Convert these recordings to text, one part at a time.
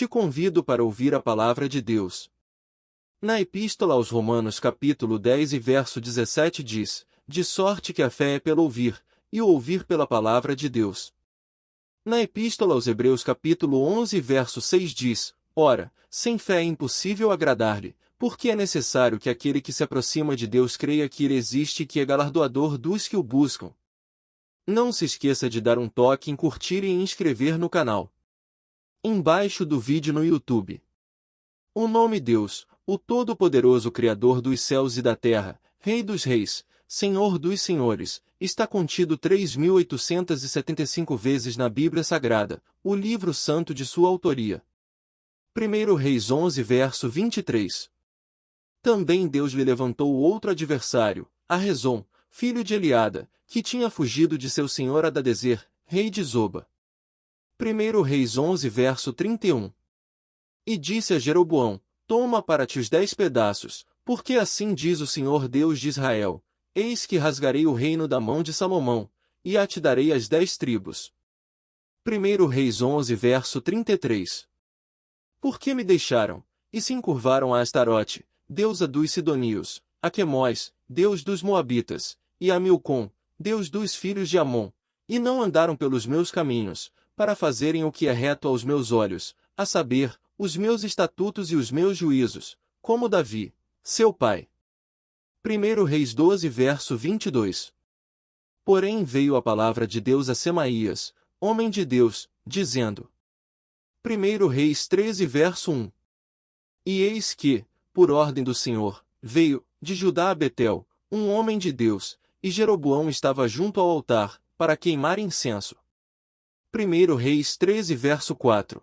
te convido para ouvir a palavra de Deus. Na Epístola aos Romanos capítulo 10 e verso 17 diz, de sorte que a fé é pelo ouvir, e o ouvir pela palavra de Deus. Na Epístola aos Hebreus capítulo 11 verso 6 diz, ora, sem fé é impossível agradar-lhe, porque é necessário que aquele que se aproxima de Deus creia que ele existe e que é galardoador dos que o buscam. Não se esqueça de dar um toque em curtir e em inscrever no canal. Embaixo do vídeo no YouTube. O nome Deus, o Todo-Poderoso Criador dos céus e da terra, Rei dos reis, Senhor dos senhores, está contido 3.875 vezes na Bíblia Sagrada, o livro santo de sua autoria. 1 Reis 11 verso 23. Também Deus lhe levantou outro adversário, a Rezon, filho de Eliada, que tinha fugido de seu senhor Hadadezer, rei de Zoba. 1 Reis 11 verso 31. E disse a Jeroboão, toma para ti os 10 pedaços, porque assim diz o Senhor Deus de Israel, eis que rasgarei o reino da mão de Salomão, e a te darei as 10 tribos. 1 Reis 11 verso 33. Porque me deixaram, e se encurvaram a Astarote, deusa dos Sidonios, a Quemós, deus dos Moabitas, e a Milcom, deus dos filhos de Amon, e não andaram pelos meus caminhos, para fazerem o que é reto aos meus olhos, a saber, os meus estatutos e os meus juízos, como Davi, seu pai. 1 Reis 12 verso 22. Porém veio a palavra de Deus a Semaías, homem de Deus, dizendo. 1 Reis 13 verso 1. E eis que, por ordem do Senhor, veio, de Judá a Betel, um homem de Deus, e Jeroboão estava junto ao altar, para queimar incenso. 1 Reis 13 verso 4.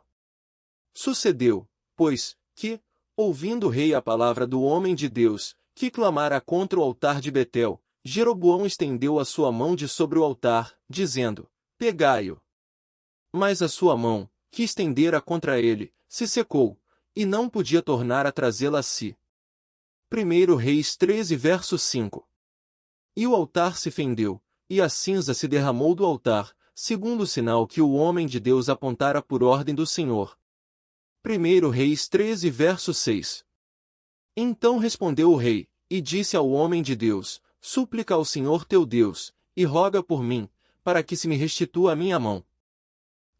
Sucedeu, pois, que, ouvindo o rei a palavra do homem de Deus, que clamara contra o altar de Betel, Jeroboão estendeu a sua mão de sobre o altar, dizendo, pegai-o. Mas a sua mão, que estendera contra ele, se secou, e não podia tornar a trazê-la a si. 1 Reis 13 verso 5. E o altar se fendeu, e a cinza se derramou do altar, segundo o sinal que o homem de Deus apontara por ordem do Senhor. 1 Reis 13 verso 6. Então respondeu o rei, e disse ao homem de Deus, súplica ao Senhor teu Deus, e roga por mim, para que se me restitua a minha mão.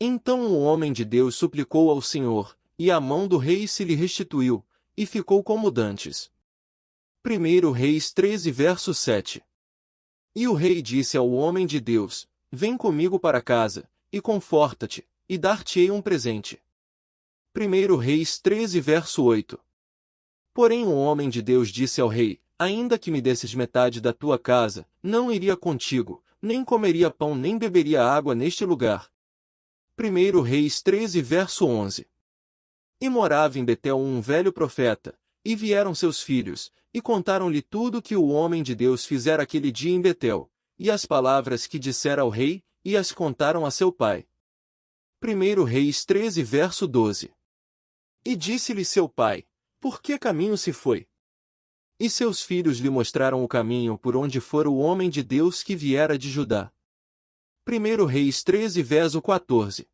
Então o homem de Deus suplicou ao Senhor, e a mão do rei se lhe restituiu, e ficou como dantes. 1 Reis 13 verso 7. E o rei disse ao homem de Deus, vem comigo para casa, e conforta-te, e dar-te-ei um presente. 1 Reis 13 verso 8. Porém o homem de Deus disse ao rei, ainda que me desses metade da tua casa, não iria contigo, nem comeria pão nem beberia água neste lugar. 1 Reis 13 verso 11. E morava em Betel um velho profeta, e vieram seus filhos, e contaram-lhe tudo que o homem de Deus fizera aquele dia em Betel, e as palavras que dissera ao rei, e as contaram a seu pai. 1 Reis 13 verso 12. E disse-lhe seu pai, por que caminho se foi? E seus filhos lhe mostraram o caminho por onde fora o homem de Deus que viera de Judá. 1 Reis 13 verso 14.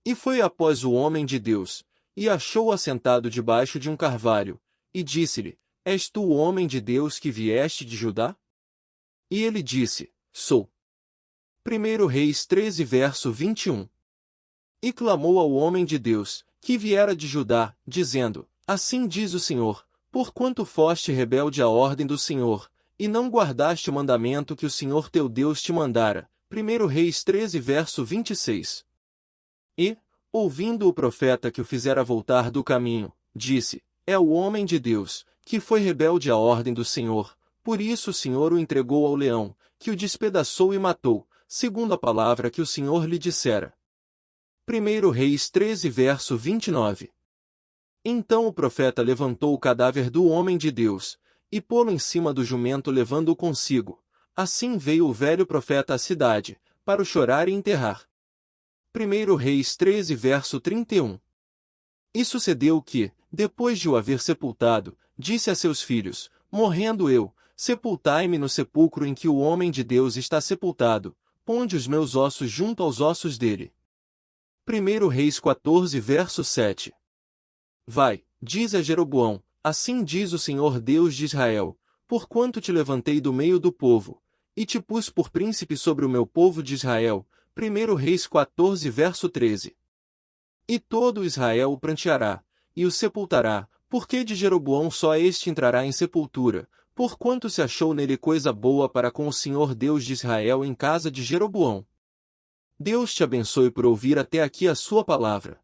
E foi após o homem de Deus, e achou-o assentado debaixo de um carvalho, e disse-lhe, és tu o homem de Deus que vieste de Judá? E ele disse, sou. 1 Reis 13 verso 21. E clamou ao homem de Deus, que viera de Judá, dizendo, assim diz o Senhor, porquanto foste rebelde à ordem do Senhor, e não guardaste o mandamento que o Senhor teu Deus te mandara. 1 Reis 13 verso 26. E, ouvindo o profeta que o fizera voltar do caminho, disse, é o homem de Deus, que foi rebelde à ordem do Senhor, por isso o Senhor o entregou ao leão, que o despedaçou e matou, segundo a palavra que o Senhor lhe dissera. 1 Reis 13 verso 29. Então o profeta levantou o cadáver do homem de Deus, e pô-lo em cima do jumento levando-o consigo. Assim veio o velho profeta à cidade, para o chorar e enterrar. 1 Reis 13 verso 31. E sucedeu que, depois de o haver sepultado, disse a seus filhos, morrendo eu, sepultai-me no sepulcro em que o homem de Deus está sepultado, ponde os meus ossos junto aos ossos dele. 1 Reis 14 verso 7. Vai, diz a Jeroboão, assim diz o Senhor Deus de Israel, porquanto te levantei do meio do povo, e te pus por príncipe sobre o meu povo de Israel. 1 Reis 14 verso 13. E todo Israel o pranteará, e o sepultará, porque de Jeroboão só este entrará em sepultura, porquanto se achou nele coisa boa para com o Senhor Deus de Israel em casa de Jeroboão. Deus te abençoe por ouvir até aqui a sua palavra.